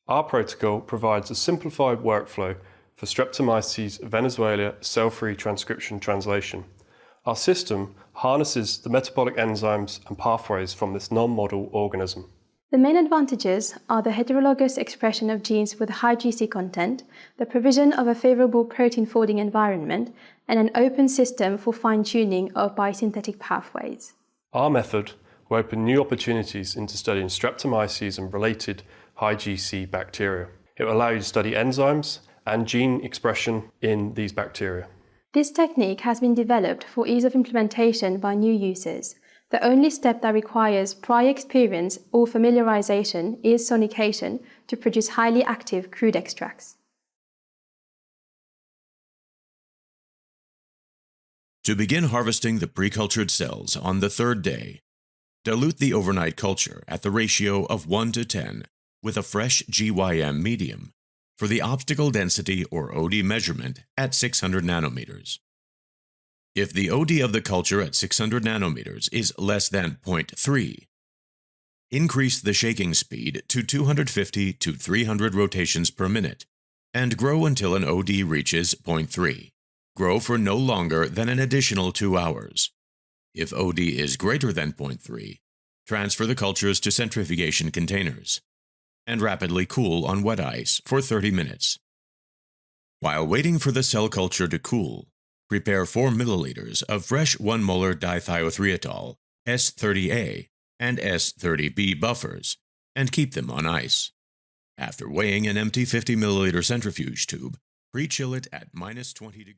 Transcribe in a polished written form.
Our protocol provides a simplified workflow for Streptomyces venezuela cell-free transcription translation. Our system harnesses the metabolic enzymes and pathways from this non-model organism. The main advantages are the heterologous expression of genes with high GC content, the provision of a favorable protein folding environment, and an open system for fine-tuning of biosynthetic pathways. Our method will open new opportunities into studying Streptomyces and related high GC bacteria. It will allow you to study enzymes and gene expression in these bacteria. This technique has been developed for ease of implementation by new users. The only step that requires prior experience or familiarization is sonication to produce highly active crude extracts. To begin harvesting the pre-cultured cells on the third day, dilute the overnight culture at the ratio of 1:10 with a fresh GYM medium for the obstacle density or OD measurement at 600 nanometers. If the OD of the culture at 600 nanometers is less than 0.3, increase the shaking speed to 250 to 300 rotations per minute and grow until an OD reaches 0.3. Grow for no longer than an additional 2 hours. If OD is greater than 0.3, transfer the cultures to centrifugation containers and rapidly cool on wet ice for 30 minutes. While waiting for the cell culture to cool, prepare 4 milliliters of fresh 1 molar dithiothrietol, S30A, and S30B buffers, and keep them on ice. After weighing an empty 50 milliliter centrifuge tube, pre-chill it at -20 degrees.